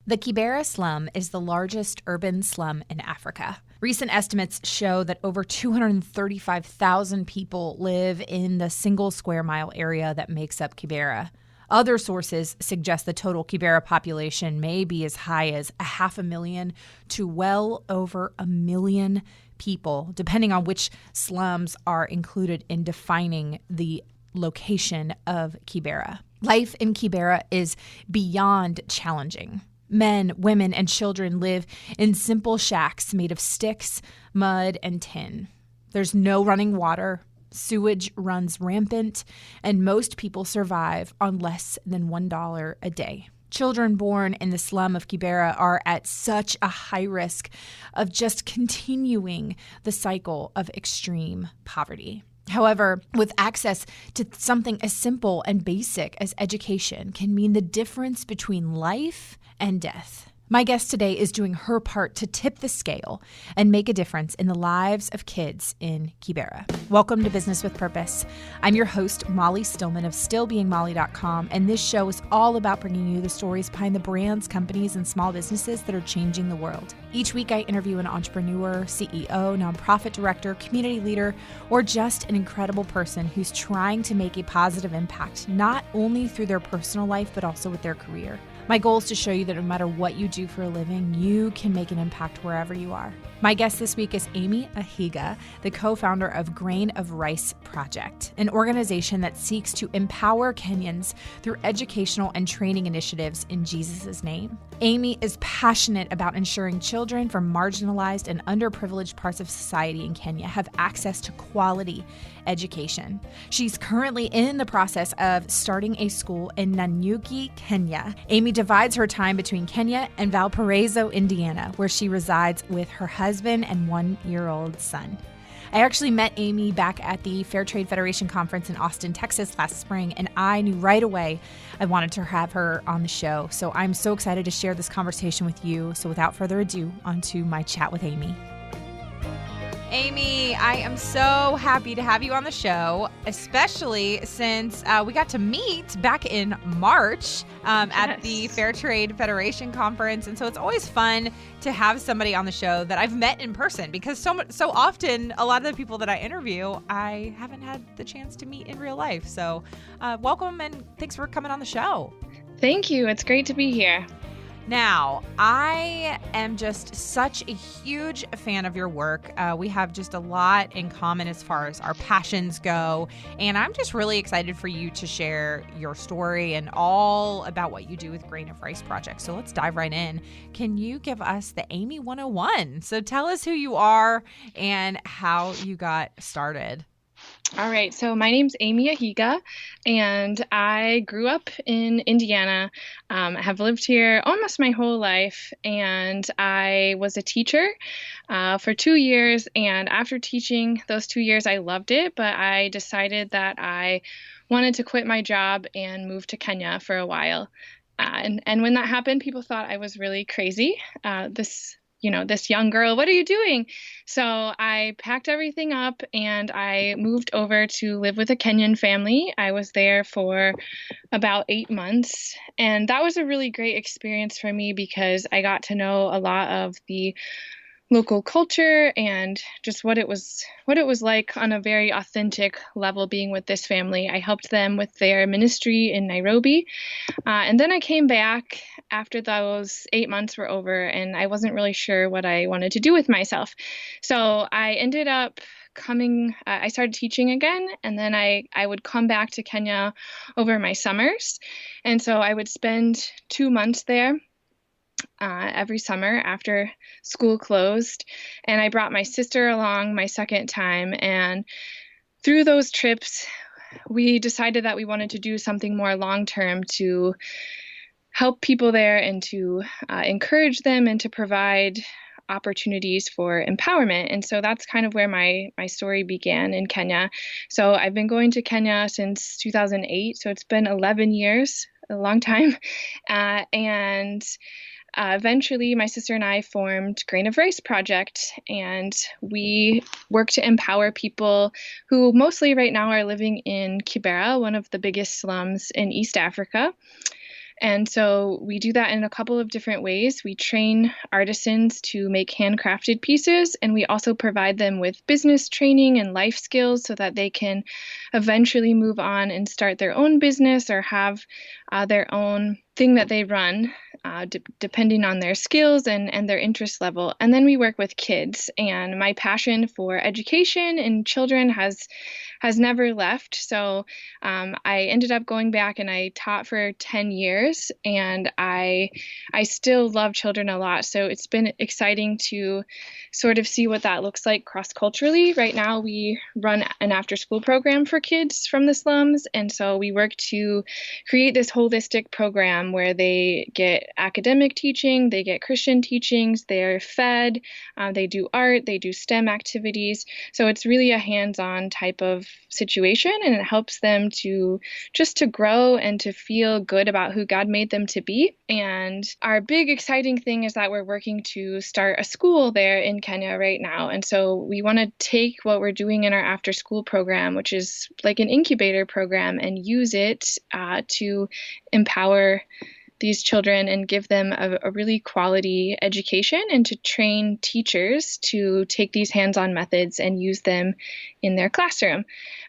The Kibera slum is the largest urban slum in Africa. Recent estimates show that over 235,000 people live in the single square mile area that makes up Kibera. Other sources suggest the total Kibera population may be as high as 500,000 to well over 1 million people, depending on which slums are included in defining the location of Kibera. Life in Kibera is beyond challenging. Men, women, and children live in simple shacks made of sticks, mud, and tin. There's no running water. Sewage runs rampant, and most people survive on less than $1 a day. Children born in the slum of Kibera are at such a high risk of just continuing the cycle of extreme poverty. However, with access to something as simple and basic as education can mean the difference between life and death. My guest today is doing her part to tip the scale and make a difference in the lives of kids in Kibera. Welcome to Business with Purpose. I'm your host, Molly Stillman of StillBeingMolly.com, and this show is all about bringing you the stories behind the brands, companies, and small businesses that are changing the world. Each week, I interview an entrepreneur, CEO, nonprofit director, community leader, or just an incredible person who's trying to make a positive impact, not only through their personal life, but also with their career. My goal is to show you that no matter what you do for a living, you can make an impact wherever you are. My guest this week is Amy Ahiga, the co-founder of Grain of Rice Project, an organization that seeks to empower Kenyans through educational and training initiatives in Jesus' name. Amy is passionate about ensuring children from marginalized and underprivileged parts of society in Kenya have access to quality education. She's currently in the process of starting a school in Nanyuki, Kenya. Amy divides her time between Kenya and Valparaiso, Indiana, where she resides with her husband and 1-year-old son. I actually met Amy back at the Fair Trade Federation conference in Austin, Texas last spring, and I knew right away I wanted to have her on the show. So I'm so excited to share this conversation with you. So without further ado, on to my chat with Amy. Amy, I am so happy to have you on the show, especially since we got to meet back in March at the Fair Trade Federation conference. And so it's always fun to have somebody on the show that I've met in person, because so often a lot of the people that I interview, I haven't had the chance to meet in real life. So welcome and thanks for coming on the show. Thank you. It's great to be here. Now, I am just such a huge fan of your work. We have just a lot in common as far as our passions go, and I'm just really excited for you to share your story and all about what you do with Grain of Rice Project. So let's dive right in. Can you give us the Amy 101? So tell us who you are and how you got started. All right. So my name's Amy Ahiga, and I grew up in Indiana. I have lived here almost my whole life, and I was a teacher for 2 years. And after teaching those 2 years, I loved it, but I decided that I wanted to quit my job and move to Kenya for a while. And when that happened, people thought I was really crazy. This young girl, what are you doing? So I packed everything up and I moved over to live with a Kenyan family. I was there for about 8 months, and that was a really great experience for me because I got to know a lot of the local culture and just what it was like on a very authentic level being with this family. I helped them with their ministry in Nairobi. And then I came back after those 8 months were over, and I wasn't really sure what I wanted to do with myself. So I ended up I started teaching again, and then I would come back to Kenya over my summers. And so I would spend 2 months there every summer after school closed. And I brought my sister along my second time. And through those trips, we decided that we wanted to do something more long-term to help people there and to encourage them and to provide opportunities for empowerment. And so that's kind of where my story began in Kenya. So I've been going to Kenya since 2008. So it's been 11 years, a long time. Eventually, my sister and I formed Grain of Rice Project, and we work to empower people who mostly right now are living in Kibera, one of the biggest slums in East Africa. And so we do that in a couple of different ways. We train artisans to make handcrafted pieces, and we also provide them with business training and life skills so that they can eventually move on and start their own business or have their own thing that they run, depending on their skills and their interest level. And then we work with kids, and my passion for education and children has never left. So I ended up going back and I taught for 10 years, and I still love children a lot. So it's been exciting to sort of see what that looks like cross-culturally. Right now we run an after-school program for kids from the slums, and so we work to create this holistic program where they get academic teaching, they get Christian teachings, they're fed, they do art, they do STEM activities. So it's really a hands-on type of situation, and it helps them to grow and to feel good about who God made them to be. And our big exciting thing is that we're working to start a school there in Kenya right now. And so we want to take what we're doing in our after school program, which is like an incubator program, and use it to empower these children and give them a really quality education, and to train teachers to take these hands-on methods and use them in their classroom.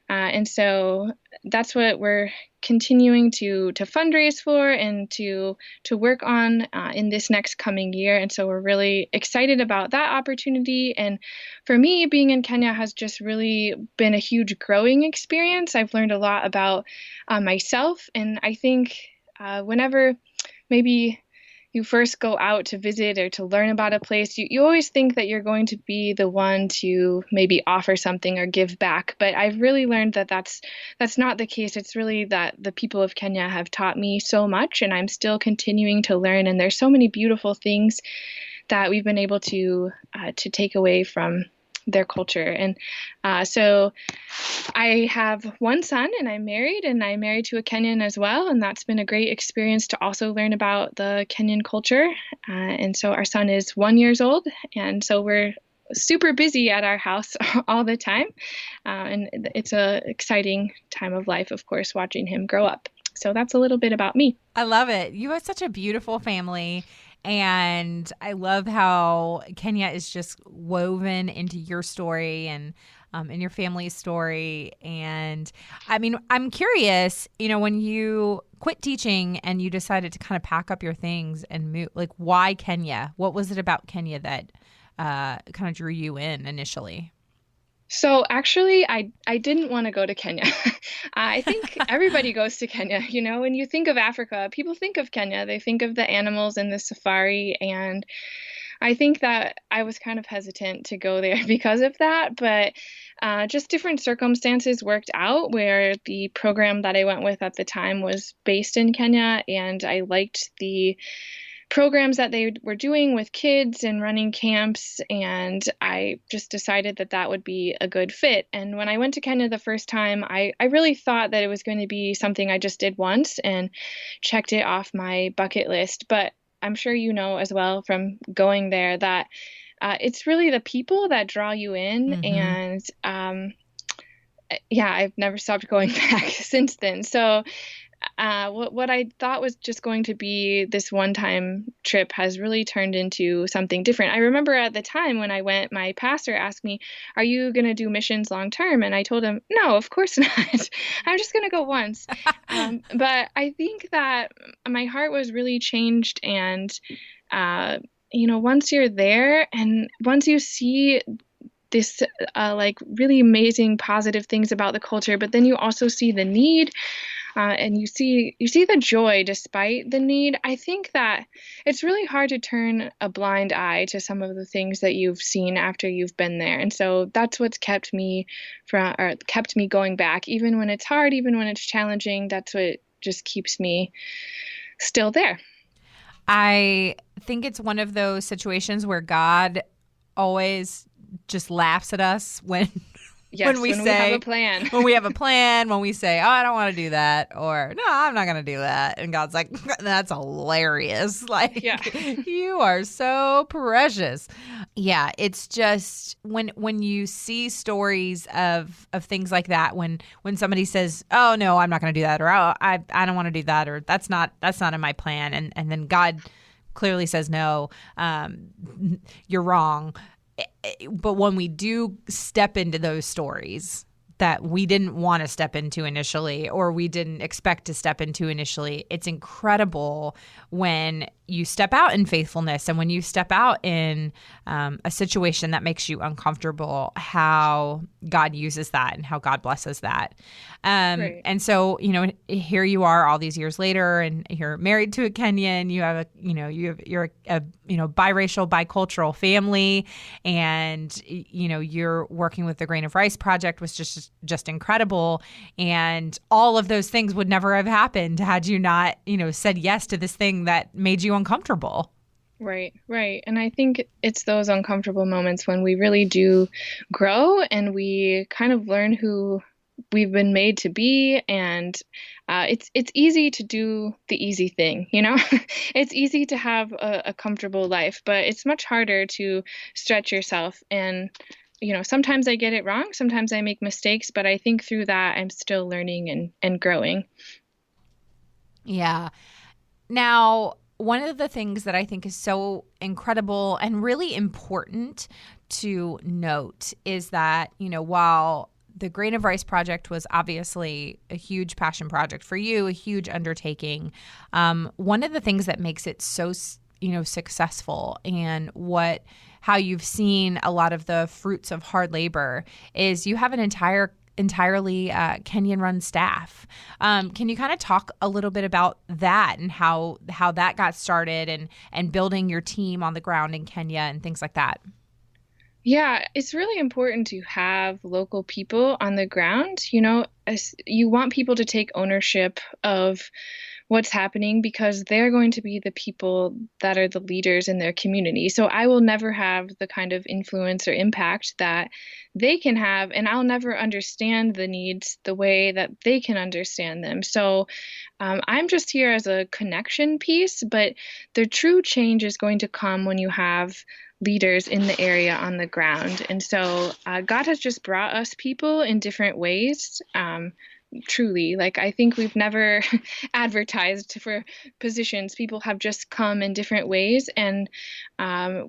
And so that's what we're continuing to fundraise for and to work on in this next coming year. And so we're really excited about that opportunity. And for me, being in Kenya has just really been a huge growing experience. I've learned a lot about myself. And I think whenever maybe you first go out to visit or to learn about a place, you always think that you're going to be the one to maybe offer something or give back. But I've really learned that that's not the case. It's really that the people of Kenya have taught me so much, and I'm still continuing to learn. And there's so many beautiful things that we've been able to take away from their culture. And so I have one son, and I'm married to a Kenyan as well. And that's been a great experience to also learn about the Kenyan culture. And so our son is 1 year old. And so we're super busy at our house all the time. And it's an exciting time of life, of course, watching him grow up. So that's a little bit about me. I love it. You have such a beautiful family. And I love how Kenya is just woven into your story and in your family's story. And I mean, I'm curious, when you quit teaching and you decided to kind of pack up your things and move, like, why Kenya? What was it about Kenya that kind of drew you in initially? So actually, I didn't want to go to Kenya. I think everybody goes to Kenya. When you think of Africa, people think of Kenya. They think of the animals and the safari. And I think that I was kind of hesitant to go there because of that. But just different circumstances worked out where the program that I went with at the time was based in Kenya. And I liked the programs that they were doing with kids and running camps, and I just decided that would be a good fit. And when I went to Kenya the first time, I really thought that it was going to be something I just did once and checked it off my bucket list. But I'm sure you know as well from going there that it's really the people that draw you in. Mm-hmm. And I've never stopped going back since then. So what I thought was just going to be this one-time trip has really turned into something different. I remember at the time when I went, my pastor asked me, "Are you going to do missions long-term?" And I told him, "No, of course not. I'm just going to go once." But I think that my heart was really changed. And, once you're there and once you see this really amazing positive things about the culture, but then you also see the need. And you see the joy despite the need. I think that it's really hard to turn a blind eye to some of the things that you've seen after you've been there. And so that's what's kept me going back, even when it's hard, even when it's challenging. That's what just keeps me still there. I think it's one of those situations where God always just laughs at us when Yes, when we have a plan. When we have a plan, when we say, oh, I don't want to do that, or no, I'm not going to do that. And God's like, that's hilarious. Like, you are so precious. Yeah, it's just when you see stories of things like that, when somebody says, oh, no, I'm not going to do that, or oh, I don't want to do that, or that's not in my plan. And then God clearly says, no, you're wrong. But when we do step into those stories that we didn't want to step into initially, or we didn't expect to step into initially, it's incredible when you step out in faithfulness and when you step out in a situation that makes you uncomfortable, how God uses that and how God blesses that. Right. And so, here you are all these years later, and you're married to a Kenyan. You have you're a biracial, bicultural family, and you're working with the Grain of Rice Project, which is just incredible. And all of those things would never have happened had you not said yes to this thing that made you uncomfortable. Right. And I think it's those uncomfortable moments when we really do grow and we kind of learn who we've been made to be. And it's easy to do the easy thing, It's easy to have a comfortable life, but it's much harder to stretch yourself. And sometimes I get it wrong, sometimes I make mistakes, but I think through that I'm still learning and growing. Yeah. Now, one of the things that I think is so incredible and really important to note is that, while the Grain of Rice Project was obviously a huge passion project for you, a huge undertaking, one of the things that makes it so, successful and how you've seen a lot of the fruits of hard labor is you have an entirely Kenyan-run staff. Can you kind of talk a little bit about that and how that got started and building your team on the ground in Kenya and things like that? Yeah, it's really important to have local people on the ground. You want people to take ownership of what's happening because they're going to be the people that are the leaders in their community. So I will never have the kind of influence or impact that they can have, and I'll never understand the needs the way that they can understand them. So I'm just here as a connection piece, but the true change is going to come when you have leaders in the area on the ground. And so God has just brought us people in different ways. Truly, I think we've never advertised for positions. People have just come in different ways, and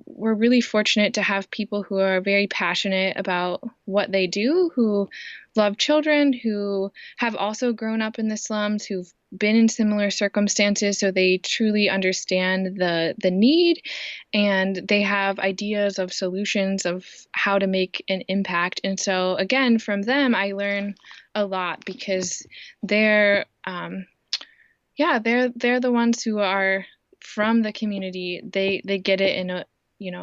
we're really fortunate to have people who are very passionate about what they do, who love children, who have also grown up in the slums, who've been in similar circumstances, so they truly understand the need, and they have ideas of solutions of how to make an impact. And so again, from them I learn a lot because they're the ones who are from the community. They get it in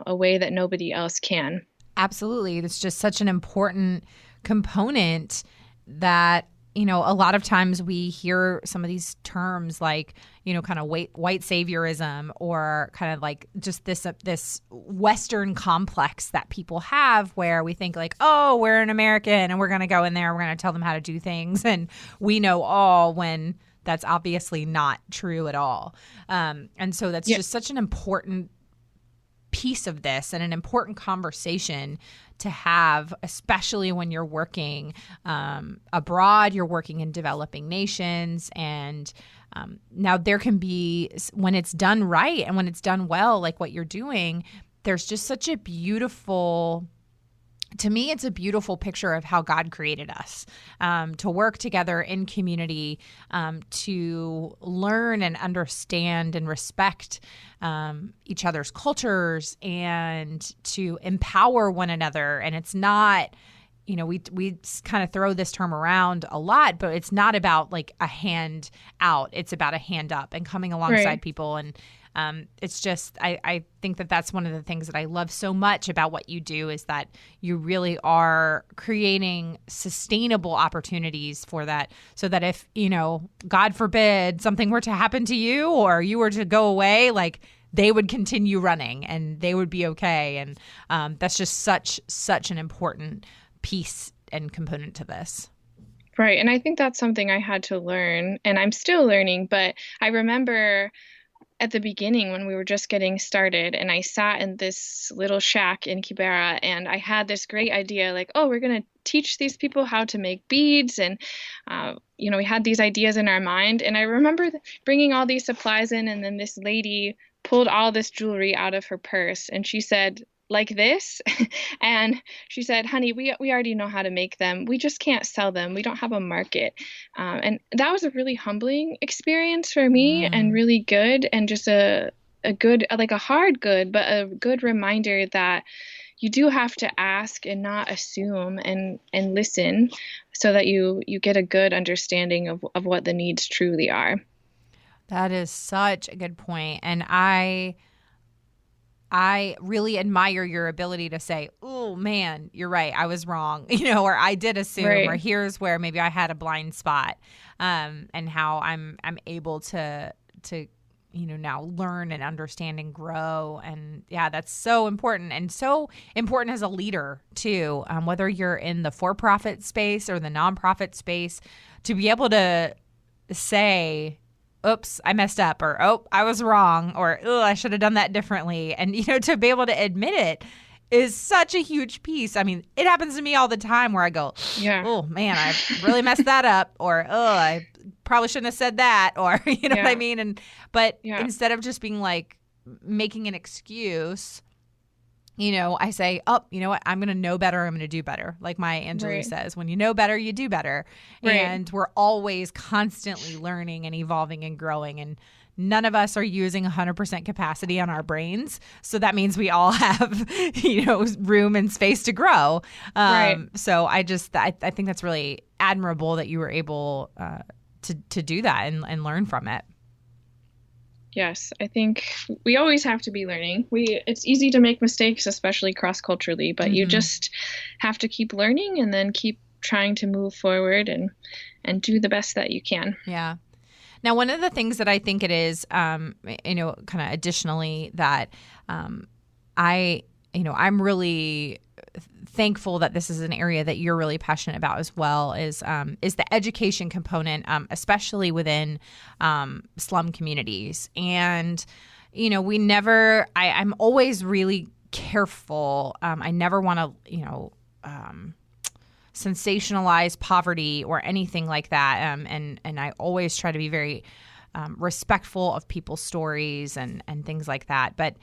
a way that nobody else can. Absolutely. It's just such an important component that a lot of times we hear some of these terms like, kind of white saviorism, or kind of like just this Western complex that people have where we think like, oh, we're an American and we're going to go in there, we're going to tell them how to do things. And we know all, when that's obviously not true at all. And so that's just such an important piece of this and an important conversation to have, especially when you're working abroad, you're working in developing nations. And now there can be, when it's done right and when it's done well, like what you're doing, there's just such a beautiful, to me, it's a beautiful picture of how God created us, to work together in community, to learn and understand and respect each other's cultures, and to empower one another. And it's not, we kind of throw this term around a lot, but it's not about like a hand out. It's about a hand up and coming alongside people. And it's just, I think that that's one of the things that I love so much about what you do, is that you really are creating sustainable opportunities for that, so that if, God forbid, something were to happen to you or you were to go away, like they would continue running and they would be okay. And that's just such an important piece and component to this. Right. And I think that's something I had to learn, and I'm still learning, but I remember at the beginning when we were just getting started and I sat in this little shack in Kibera and I had this great idea like, oh, we're going to teach these people how to make beads. And, we had these ideas in our mind. And I remember bringing all these supplies in, and then this lady pulled all this jewelry out of her purse and she said, like this. And she said, honey, we already know how to make them. We just can't sell them. We don't have a market. And that was a really humbling experience for me and really good, and just a good, like a hard good, but a good reminder that you do have to ask and not assume, and listen so that you get a good understanding of what the needs truly are. That is such a good point. And I really admire your ability to say, oh, man, you're right. I was wrong, or I did assume, or here's where maybe I had a blind spot, and how I'm able to now learn and understand and grow. And yeah, that's so important, and so important as a leader too, whether you're in the for-profit space or the nonprofit space, to be able to say, oops, I messed up, or, oh, I was wrong, or, oh, I should have done that differently. And, to be able to admit it is such a huge piece. I mean, it happens to me all the time where I go, oh, man, I really messed that up, or, oh, I probably shouldn't have said that, or, what I mean? But instead of just being like making an excuse, I say, oh, you know what? I'm going to know better. I'm going to do better. Like Maya Angelou says, when you know better, you do better. Right. And we're always constantly learning and evolving and growing. And none of us are using 100% capacity on our brains. So that means we all have, room and space to grow. So I think that's really admirable that you were able to do that and learn from it. Yes, I think we always have to be learning. It's easy to make mistakes, especially cross-culturally, but you just have to keep learning and then keep trying to move forward and do the best that you can. Yeah. Now, one of the things that I think it is, kind of additionally that I'm really thankful that this is an area that you're really passionate about as well, is the education component, especially within slum communities. And, I'm always really careful. I never want to, sensationalize poverty or anything like that. And I always try to be very respectful of people's stories and things like that. But,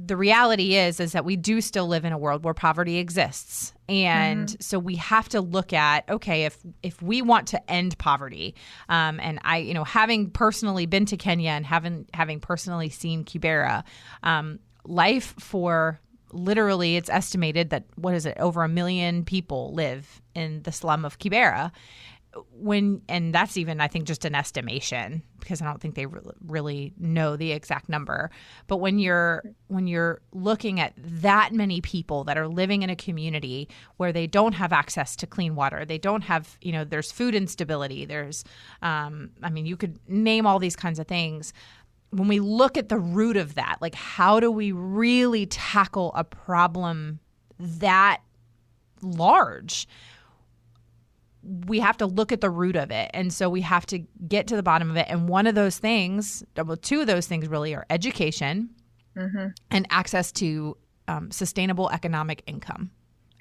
the reality is that we do still live in a world where poverty exists. And so we have to look at, okay, if we want to end poverty, and I, having personally been to Kenya and having personally seen Kibera, life for literally, it's estimated that, over 1 million people live in the slum of Kibera. And that's even, I think, just an estimation, because I don't think they really know the exact number. But when you're looking at that many people that are living in a community where they don't have access to clean water, they don't have, there's food instability, there's, you could name all these kinds of things. When we look at the root of that, like, how do we really tackle a problem that large? We have to look at the root of it. And so we have to get to the bottom of it. And one of those things, two of those things really, are education and access to sustainable economic income,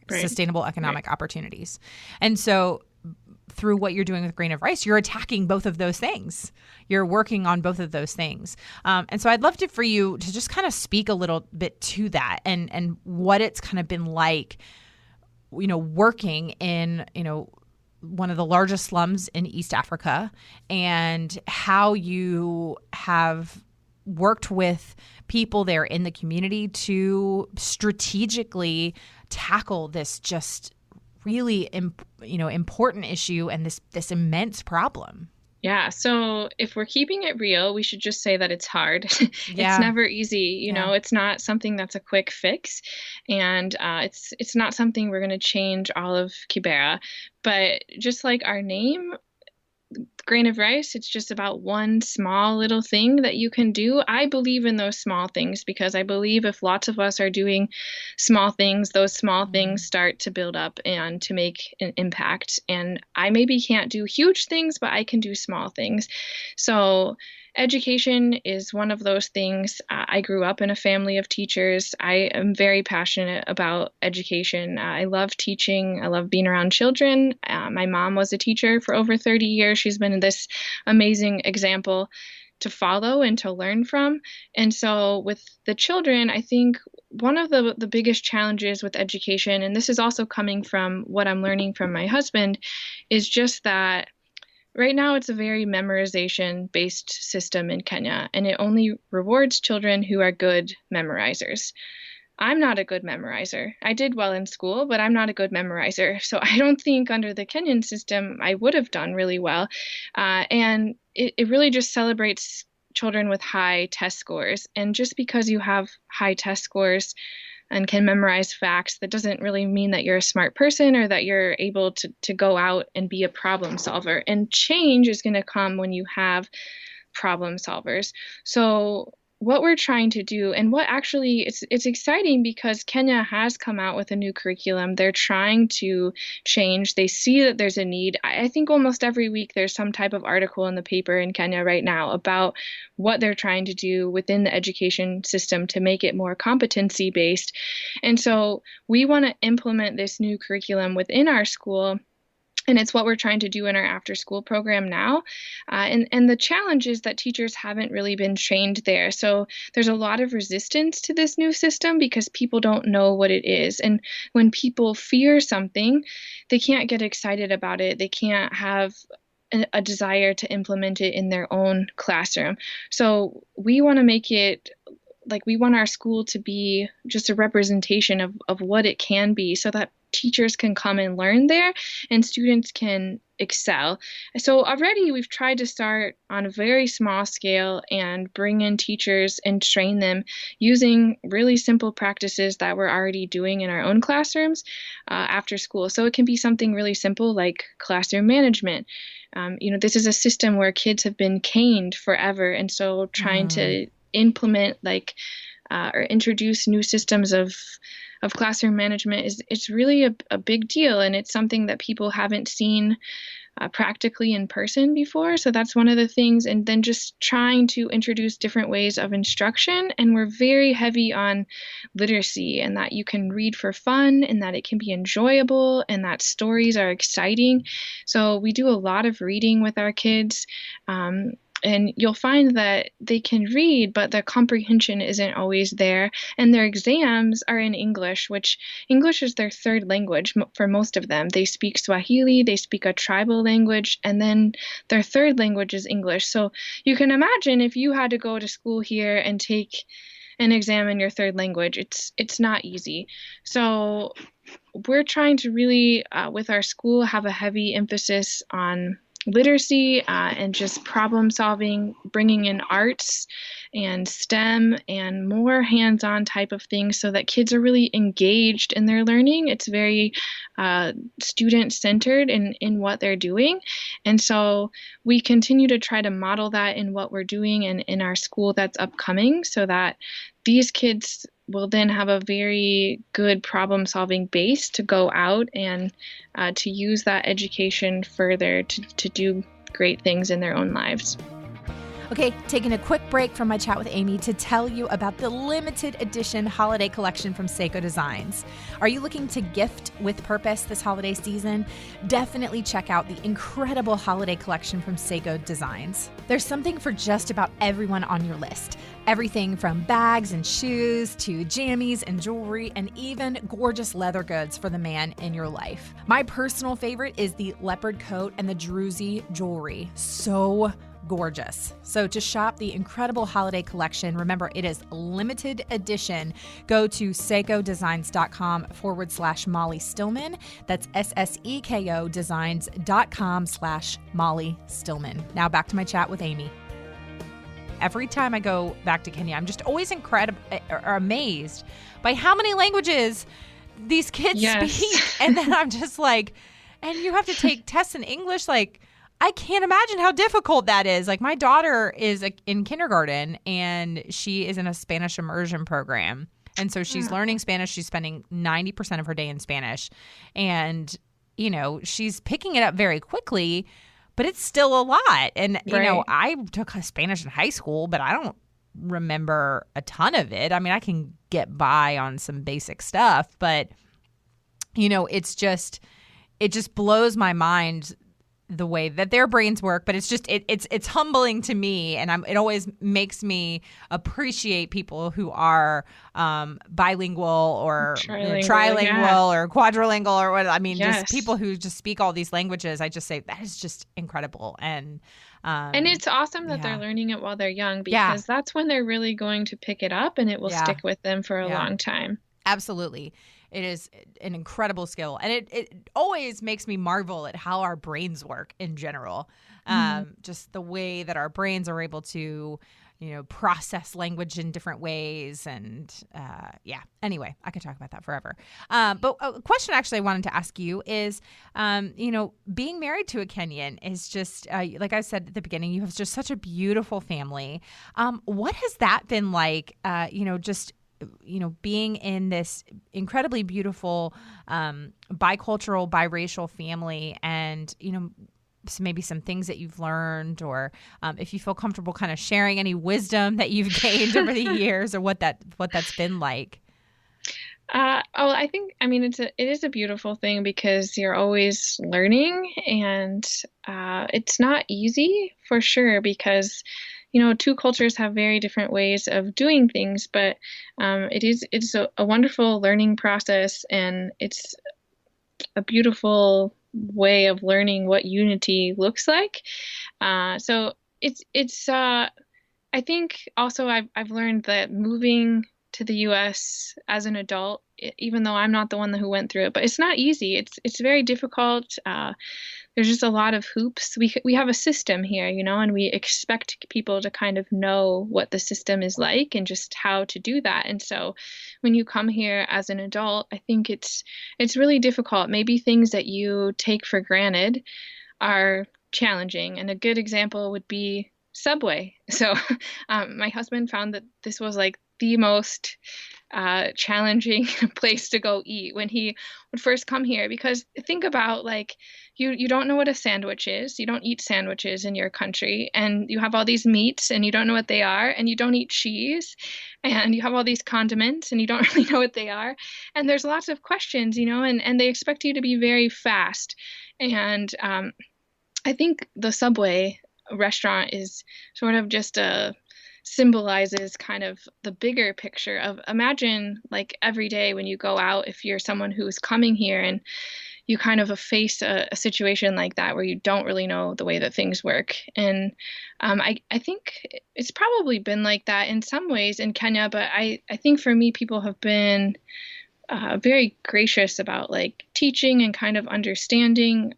sustainable economic opportunities. And so through what you're doing with Grain of Rice, you're attacking both of those things. You're working on both of those things. And so I'd love for you to just kind of speak a little bit to that and what it's kind of been like, working in, one of the largest slums in East Africa, and how you have worked with people there in the community to strategically tackle this just really, important issue and this immense problem. Yeah. So if we're keeping it real, we should just say that it's hard. It's never easy. It's not something that's a quick fix. And it's not something we're going to change all of Kibera. But just like our name, grain of rice. It's just about one small little thing that you can do. I believe in those small things because I believe if lots of us are doing small things, those small things start to build up and to make an impact. And I maybe can't do huge things, but I can do small things. So education is one of those things. I grew up in a family of teachers. I am very passionate about education. I love teaching. I love being around children. My mom was a teacher for over 30 years. She's been this amazing example to follow and to learn from. And so with the children, I think one of the biggest challenges with education, and this is also coming from what I'm learning from my husband, is just that right now, it's a very memorization-based system in Kenya, and it only rewards children who are good memorizers. I'm not a good memorizer. I did well in school, but I'm not a good memorizer. So I don't think under the Kenyan system, I would have done really well. And it really just celebrates children with high test scores. And just because you have high test scores and can memorize facts, that doesn't really mean that you're a smart person or that you're able to go out and be a problem solver. And change is going to come when you have problem solvers. So what we're trying to do, and what actually it's exciting because Kenya has come out with a new curriculum. They're trying to change. They see that there's a need. I think almost every week there's some type of article in the paper in Kenya right now about what they're trying to do within the education system to make it more competency based. And so we want to implement this new curriculum within our school. And it's what we're trying to do in our after-school program now. And the challenge is that teachers haven't really been trained there. So there's a lot of resistance to this new system because people don't know what it is. And when people fear something, they can't get excited about it. They can't have a desire to implement it in their own classroom. So we want to make it like we want our school to be just a representation of what it can be so that teachers can come and learn there and students can excel. So already we've tried to start on a very small scale and bring in teachers and train them using really simple practices that we're already doing in our own classrooms after school. So it can be something really simple like classroom management. This is a system where kids have been caned forever. And so trying to implement or introduce new systems of classroom management it's really a big deal, and it's something that people haven't seen practically in person before. So that's one of the things. And then just trying to introduce different ways of instruction. And we're very heavy on literacy and that you can read for fun and that it can be enjoyable and that stories are exciting. So we do a lot of reading with our kids. And you'll find that they can read, but their comprehension isn't always there. And their exams are in English, which English is their third language for most of them. They speak Swahili, they speak a tribal language, and then their third language is English. So you can imagine if you had to go to school here and take an exam in your third language, it's not easy. So we're trying to really, with our school, have a heavy emphasis on literacy and just problem solving, bringing in arts and STEM and more hands-on type of things so that kids are really engaged in their learning. It's very student-centered in what they're doing. And so we continue to try to model that in what we're doing and in our school that's upcoming so that these kids will then have a very good problem-solving base to go out and to use that education further to do great things in their own lives. Okay, taking a quick break from my chat with Amy to tell you about the limited edition holiday collection from Seiko Designs. Are you looking to gift with purpose this holiday season? Definitely check out the incredible holiday collection from Seiko Designs. There's something for just about everyone on your list. Everything from bags and shoes to jammies and jewelry and even gorgeous leather goods for the man in your life. My personal favorite is the leopard coat and the druzy jewelry. So gorgeous. So to shop the incredible holiday collection, remember it is limited edition. Go to seikodesigns.com/Molly Stillman. That's SSEKO designs.com/Molly Stillman. Now back to my chat with Amy. Every time I go back to Kenya, I'm just always amazed by how many languages these kids speak. And then I'm just like, and you have to take tests in English. Like, I can't imagine how difficult that is. Like, my daughter is in kindergarten, and she is in a Spanish immersion program. And so she's learning Spanish. She's spending 90% of her day in Spanish. And, you know, she's picking it up very quickly, but it's still a lot. And, you know, I took Spanish in high school, but I don't remember a ton of it. I mean, I can get by on some basic stuff, but, you know, it just blows my mind the way that their brains work. But it's just it's humbling to me, and it always makes me appreciate people who are bilingual or trilingual or quadrilingual or what. I mean, just people who just speak all these languages. I just say that is just incredible. And it's awesome that they're learning it while they're young, because that's when they're really going to pick it up, and it will stick with them for a long time. Absolutely. It is an incredible skill. And it always makes me marvel at how our brains work in general. Just the way that our brains are able to, you know, process language in different ways. And anyway, I could talk about that forever. But a question actually I wanted to ask you is, you know, being married to a Kenyan is just, like I said at the beginning, you have just such a beautiful family. What has that been like, you know, just, you know, being in this incredibly beautiful, bicultural, biracial family, and, you know, maybe some things that you've learned, or if you feel comfortable kind of sharing any wisdom that you've gained over the years, or what that's been like. I mean, it is a beautiful thing, because you're always learning, and it's not easy for sure, because, you know, two cultures have very different ways of doing things, but it's a wonderful learning process, and it's a beautiful way of learning what unity looks like. So it's I think also I've learned that moving to the U.S. as an adult, even though I'm not the one who went through it, but it's not easy. It's very difficult. There's just a lot of hoops. We have a system here, you know, and we expect people to kind of know what the system is like and just how to do that. And so when you come here as an adult, I think it's really difficult. Maybe things that you take for granted are challenging. And a good example would be Subway. So my husband found that this was like the most challenging place to go eat when he would first come here, because think about, like, you don't know what a sandwich is. You don't eat sandwiches in your country, and you have all these meats and you don't know what they are, and you don't eat cheese, and you have all these condiments and you don't really know what they are, and there's lots of questions, you know, and they expect you to be very fast. And I think the Subway restaurant is sort of just symbolizes kind of the bigger picture of, imagine like every day when you go out, if you're someone who's coming here and you kind of face a situation like that where you don't really know the way that things work. And I think it's probably been like that in some ways in Kenya, but I think for me, people have been very gracious about like teaching and kind of understanding.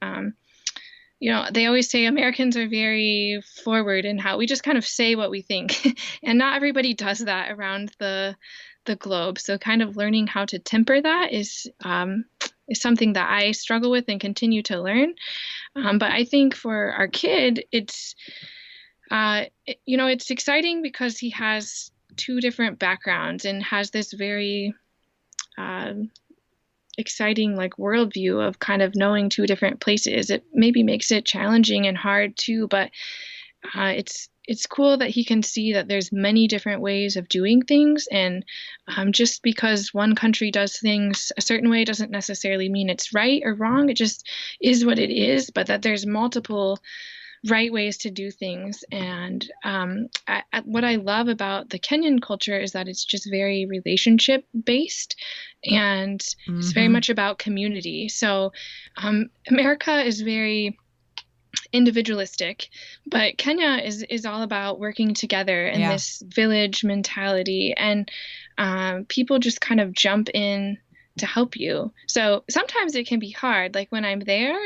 You know, they always say Americans are very forward in how we just kind of say what we think. And not everybody does that around the globe. So kind of learning how to temper that is something that I struggle with and continue to learn. But I think for our kid, it's, you know, it's exciting because he has two different backgrounds and has this very exciting like worldview of kind of knowing two different places. It maybe makes it challenging and hard too, but it's cool that he can see that there's many different ways of doing things, and just because one country does things a certain way doesn't necessarily mean it's right or wrong. It just is what it is, but that there's multiple right ways to do things. And what I love about the Kenyan culture is that it's just very relationship based, and it's very much about community. So America is very individualistic, but Kenya is all about working together in this village mentality, and people just kind of jump in to help you. So sometimes it can be hard. Like when I'm there,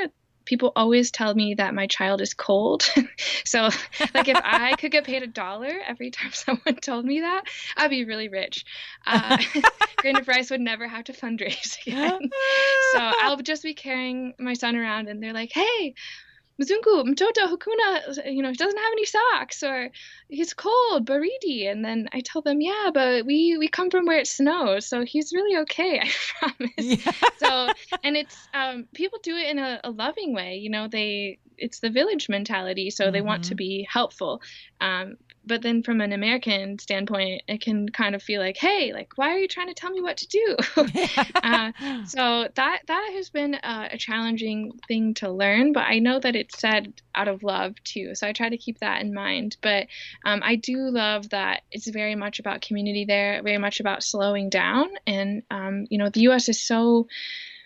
people always tell me that my child is cold. So like if I could get paid $1 every time someone told me that, I'd be really rich. Grand Price would never have to fundraise again. So I'll just be carrying my son around and they're like, hey, Mzungu, mtoto hukuna, he doesn't have any socks, or he's cold, baridi. And then I tell them, yeah, but we come from where it snows, so he's really okay, I promise. Yeah. So, and it's people do it in a loving way, it's the village mentality, so they want to Hmm. be helpful. Um, but then from an American standpoint, it can kind of feel like, hey, like, why are you trying to tell me what to do? uh, so that has been a challenging thing to learn, but I know that it's said out of love too. So I try to keep that in mind. But I do love that it's very much about community there, very much about slowing down. And the U.S. is so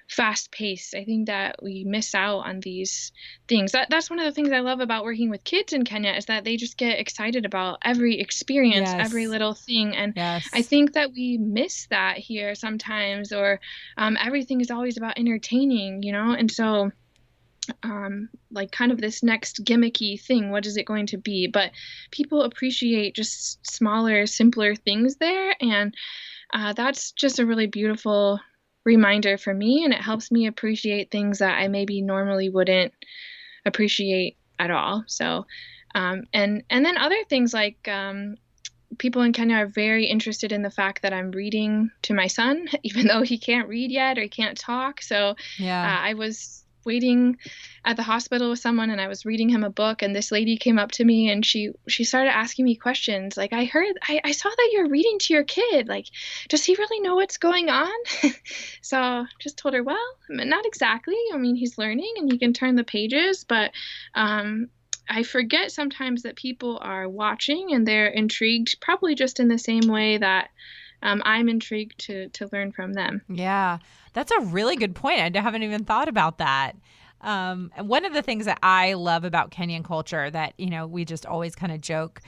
fast paced. I think that we miss out on these things. That's one of the things I love about working with kids in Kenya is that they just get excited about every experience, every Yes. little thing. And I Yes. think that we miss that here sometimes, or everything is always about entertaining, And so like kind of this next gimmicky thing, what is it going to be? But people appreciate just smaller, simpler things there. And that's just a really beautiful reminder for me, and it helps me appreciate things that I maybe normally wouldn't appreciate at all. So, and then other things like people in Kenya are very interested in the fact that I'm reading to my son, even though he can't read yet or he can't talk. So, Yeah. I was waiting at the hospital with someone and I was reading him a book, and this lady came up to me and she started asking me questions like, I saw that you're reading to your kid, like, does he really know what's going on? So just told her, well, not exactly. I mean, he's learning and he can turn the pages, but I forget sometimes that people are watching and they're intrigued, probably just in the same way that I'm intrigued to learn from them. Yeah, that's a really good point. I haven't even thought about that. And one of the things that I love about Kenyan culture that, we just always kind of joke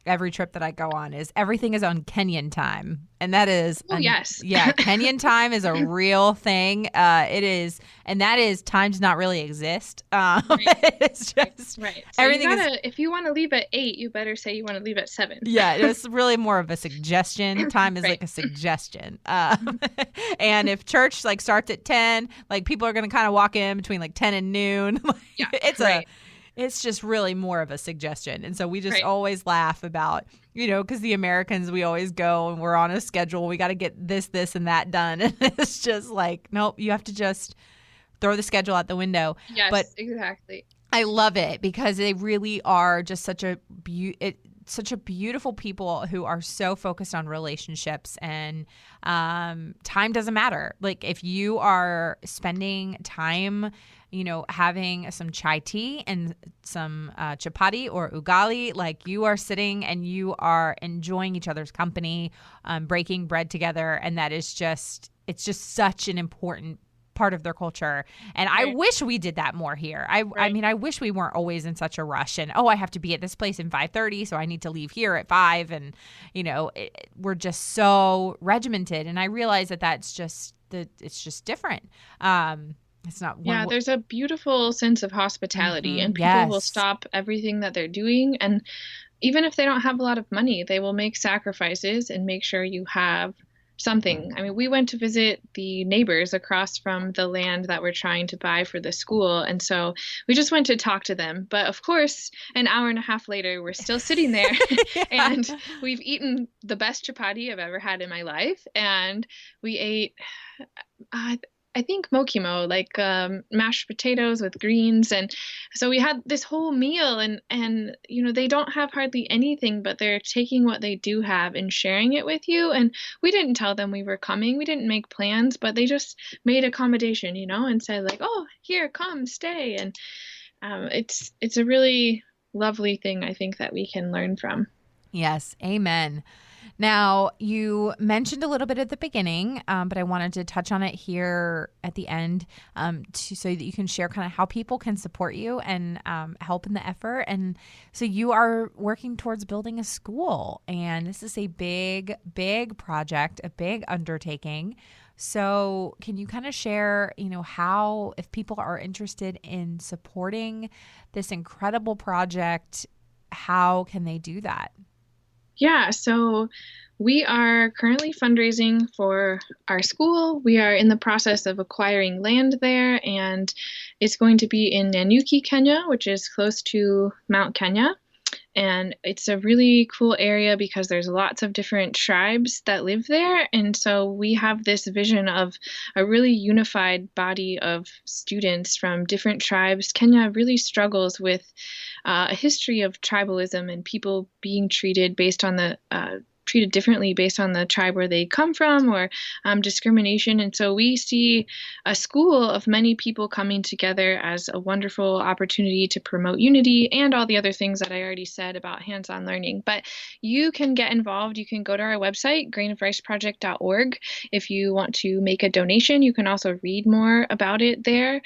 every trip that I go on is everything is on Kenyan time. And that is, Oh, yes. yeah, Kenyan time is a real thing. It is. And that is time does not really exist. Right. It's just Right. So everything is. if you want to leave at 8, you better say you want to leave at 7. Yeah, it's really more of a suggestion. Time is Right. like a suggestion. And if church like starts at 10, like people are going to kind of walk in between like 10 and noon. Yeah. It's it's just really more of a suggestion. And so we just always laugh about, because the Americans, we always go and we're on a schedule. We got to get this, and that done. And it's just like, nope, you have to just throw the schedule out the window. Yes, but exactly. I love it because they really are just such a beautiful people who are so focused on relationships, and time doesn't matter. Like if you are spending time, having some chai tea and some chapati or ugali, like you are sitting and you are enjoying each other's company, breaking bread together. And that is it's just such an important part of their culture. And I wish we did that more here. I mean, I wish we weren't always in such a rush and, I have to be at this place in 5:30, so I need to leave here at 5. And, we're just so regimented. And I realize it's just different. It's not one. Yeah, there's a beautiful sense of hospitality, and people will stop everything that they're doing. And even if they don't have a lot of money, they will make sacrifices and make sure you have something. I mean, we went to visit the neighbors across from the land that we're trying to buy for the school. And so we just went to talk to them. But of course, an hour and a half later, we're still sitting there and we've eaten the best chapati I've ever had in my life. And we ate, I think mokimo, like mashed potatoes with greens. And so we had this whole meal, and they don't have hardly anything, but they're taking what they do have and sharing it with you. And we didn't tell them we were coming. We didn't make plans, but they just made accommodation, and said like, oh, here, come, stay. And it's a really lovely thing, I think, that we can learn from. Yes. Amen. Now, you mentioned a little bit at the beginning, but I wanted to touch on it here at the end so that you can share kind of how people can support you and help in the effort. And so you are working towards building a school, and this is a big, big project, a big undertaking. So can you kind of share, how, if people are interested in supporting this incredible project, how can they do that? Yeah, so We are currently fundraising for our school. We are in the process of acquiring land there, and it's going to be in Nanyuki, Kenya, which is close to Mount Kenya. And it's a really cool area because there's lots of different tribes that live there. And so we have this vision of a really unified body of students from different tribes. Kenya really struggles with a history of tribalism and people being treated treated differently based on the tribe where they come from, or discrimination. And so we see a school of many people coming together as a wonderful opportunity to promote unity and all the other things that I already said about hands-on learning. But you can get involved. You can go to our website, grainofriceproject.org. If you want to make a donation, you can also read more about it there.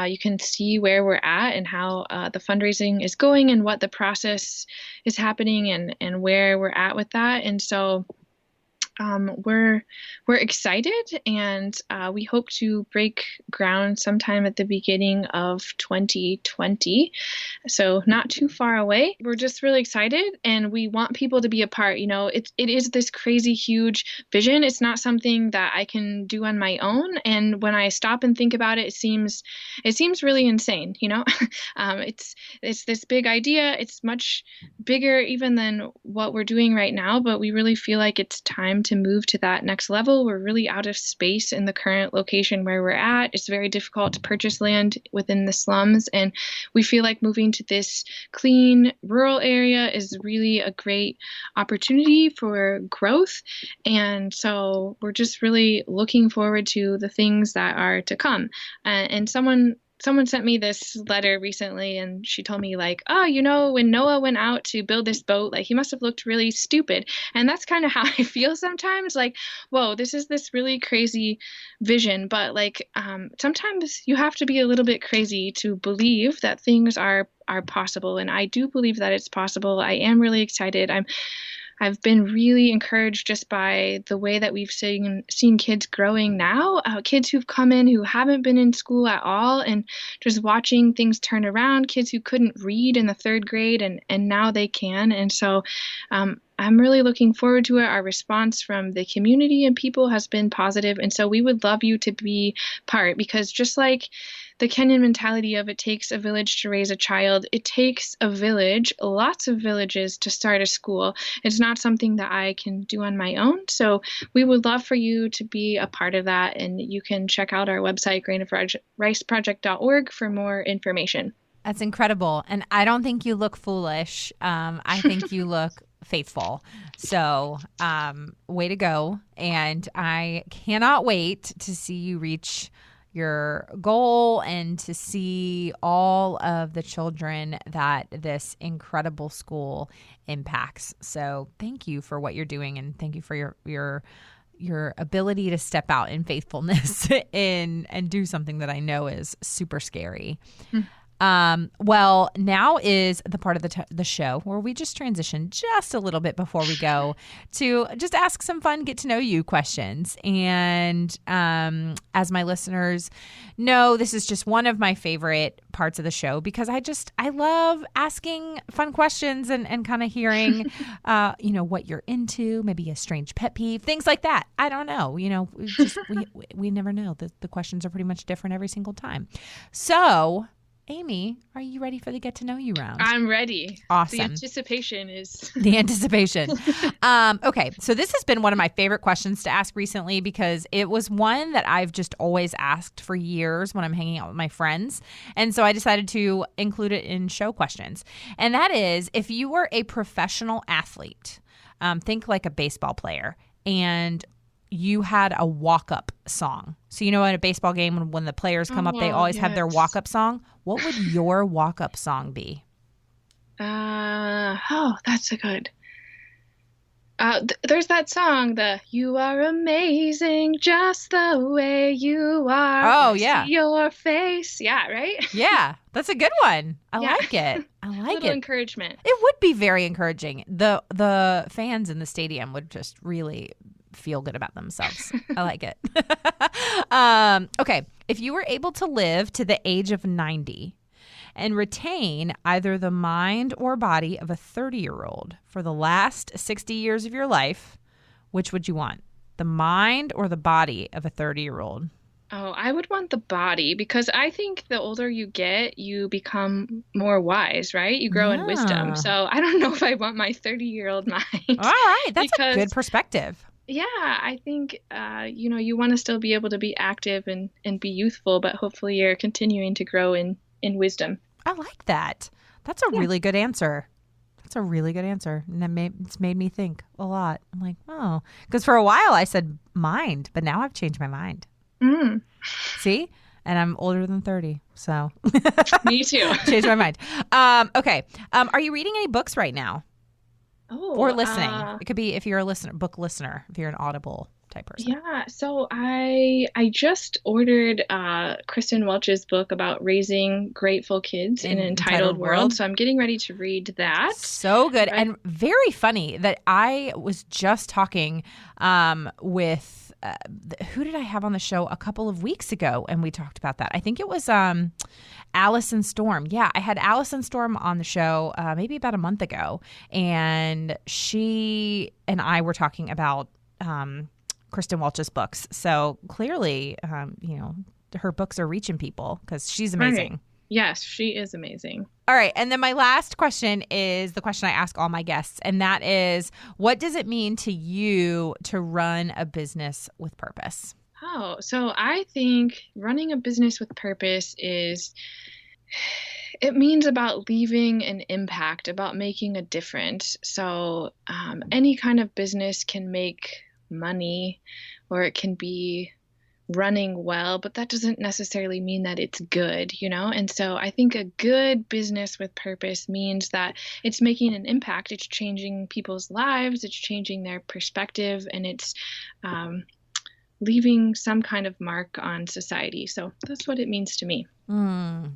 You can see where we're at and how the fundraising is going and what the process is happening and where we're at with that. And so we're excited, and we hope to break ground sometime at the beginning of 2020. So not too far away. We're just really excited, and we want people to be a part. You know, it is this crazy huge vision. It's not something that I can do on my own. And when I stop and think about it, it seems really insane. You know, it's this big idea. It's much bigger even than what we're doing right now, but we really feel like it's time to move to that next level. We're really out of space in the current location where we're at. It's very difficult to purchase land within the slums, and we feel like moving to this clean rural area is really a great opportunity for growth. And so we're just really looking forward to the things that are to come. And someone sent me this letter recently, and she told me, like, oh, you know, when Noah went out to build this boat, like, he must have looked really stupid. And that's kind of how I feel sometimes, like, whoa, this is this really crazy vision. But like, sometimes you have to be a little bit crazy to believe that things are possible. And I do believe that it's possible. I am really excited. I've been really encouraged just by the way that we've seen kids growing now, kids who've come in who haven't been in school at all, and just watching things turn around, kids who couldn't read in the third grade and now they can. And so I'm really looking forward to it. Our response from the community and people has been positive. And so we would love you to be part, because just like the Kenyan mentality of it takes a village to raise a child, it takes a village, lots of villages, to start a school. It's not something that I can do on my own. So we would love for you to be a part of that. And you can check out our website, grainofriceproject.org, for more information. That's incredible. And I don't think you look foolish. I think you look faithful. So way to go. And I cannot wait to see you reach your goal and to see all of the children that this incredible school impacts. So thank you for what you're doing, and thank you for your ability to step out in faithfulness and do something that I know is super scary. Well, now is the part of the show where we just transition just a little bit before we go to just ask some fun, get to know you questions. And as my listeners know, this is just one of my favorite parts of the show, because I love asking fun questions and kind of hearing, what you're into, maybe a strange pet peeve, things like that. I don't know. We never know. The questions are pretty much different every single time. So, Amy, are you ready for the Get to Know You round? I'm ready. Awesome. The anticipation is... The anticipation. Okay, so this has been one of my favorite questions to ask recently, because it was one that I've just always asked for years when I'm hanging out with my friends. And so I decided to include it in show questions. And that is, if you were a professional athlete, think like a baseball player, and you had a walk-up song. So at a baseball game, when the players come up, they always have their walk-up song. What would your walk-up song be? That's a good... there's that song, "You are amazing just the way you are." Oh, yeah. See your face. Yeah, right? Yeah, that's a good one. I like it. Little encouragement. It would be very encouraging. The fans in the stadium would just really feel good about themselves. I like it. Okay. If you were able to live to the age of 90 and retain either the mind or body of a 30-year-old for the last 60 years of your life, which would you want? The mind or the body of a 30-year-old? Oh, I would want the body because I think the older you get, you become more wise, right? You grow in wisdom. So I don't know if I want my 30-year-old mind. All right. That's because, a good perspective. Yeah, I think, you want to still be able to be active and be youthful, but hopefully you're continuing to grow in wisdom. I like that. That's a really good answer. That's a really good answer. And it's made me think a lot. I'm like, oh, because for a while I said mind, but now I've changed my mind. Mm. See? And I'm older than 30, so. Me too. Changed my mind. Okay. Are you reading any books right now? Oh, or listening? It could be if you're a book listener, if you're an Audible type person. Yeah. So I just ordered Kristen Welch's book about raising grateful kids in an entitled world. So I'm getting ready to read that. So good. And very funny that I was just talking with who did I have on the show a couple of weeks ago, and we talked about that. I think it was Allison Storm. Yeah, I had Allison Storm on the show maybe about a month ago, and she and I were talking about Kristen Welch's books. So clearly, her books are reaching people because she's amazing. Right. Yes, she is amazing. All right. And then my last question is the question I ask all my guests, and that is, what does it mean to you to run a business with purpose? Oh, so I think running a business with purpose it means about leaving an impact, about making a difference. So any kind of business can make money, or it can be running well, but that doesn't necessarily mean that it's good, And so I think a good business with purpose means that it's making an impact. It's changing people's lives. It's changing their perspective, and it's leaving some kind of mark on society. So that's what it means to me.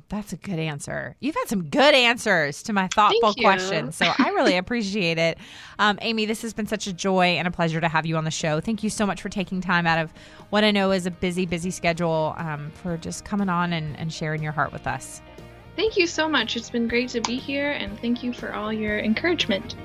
That's a good answer. You've had some good answers to my thoughtful questions, so I really appreciate it. Amy, this has been such a joy and a pleasure to have you on the show. Thank you so much for taking time out of what I know is a busy, busy schedule for just coming on and sharing your heart with us. Thank you so much. It's been great to be here, and thank you for all your encouragement.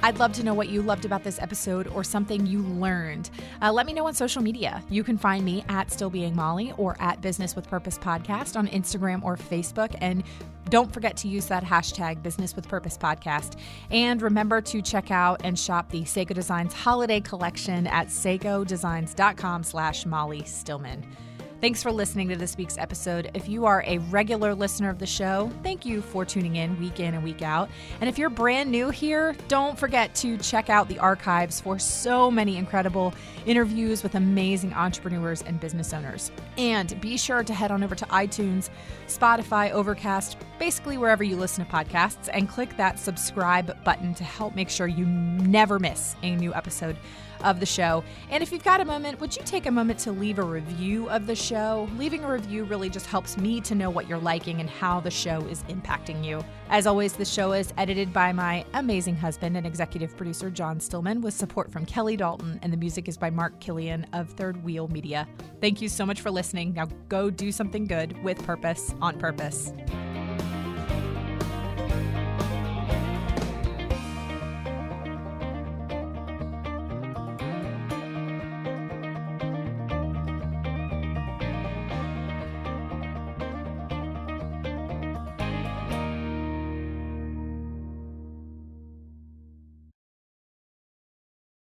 I'd love to know what you loved about this episode or something you learned. Let me know on social media. You can find me at Still Being Molly or at Business with Purpose Podcast on Instagram or Facebook. And don't forget to use that hashtag Business with Purpose Podcast. And remember to check out and shop the Seiko Designs holiday collection at seikodesigns.com/Molly Stillman. Thanks for listening to this week's episode. If you are a regular listener of the show, thank you for tuning in and week out. And if you're brand new here, don't forget to check out the archives for so many incredible interviews with amazing entrepreneurs and business owners. And be sure to head on over to iTunes, Spotify, Overcast, basically wherever you listen to podcasts, and click that subscribe button to help make sure you never miss a new episode of the show. And if you've got a moment, would you take a moment to leave a review of the show? Leaving a review really just helps me to know what you're liking and how the show is impacting you. As always, the show is edited by my amazing husband and executive producer, John Stillman, with support from Kelly Dalton, and the music is by Mark Killian of Third Wheel Media. Thank you so much for listening. Now go do something good with purpose on purpose.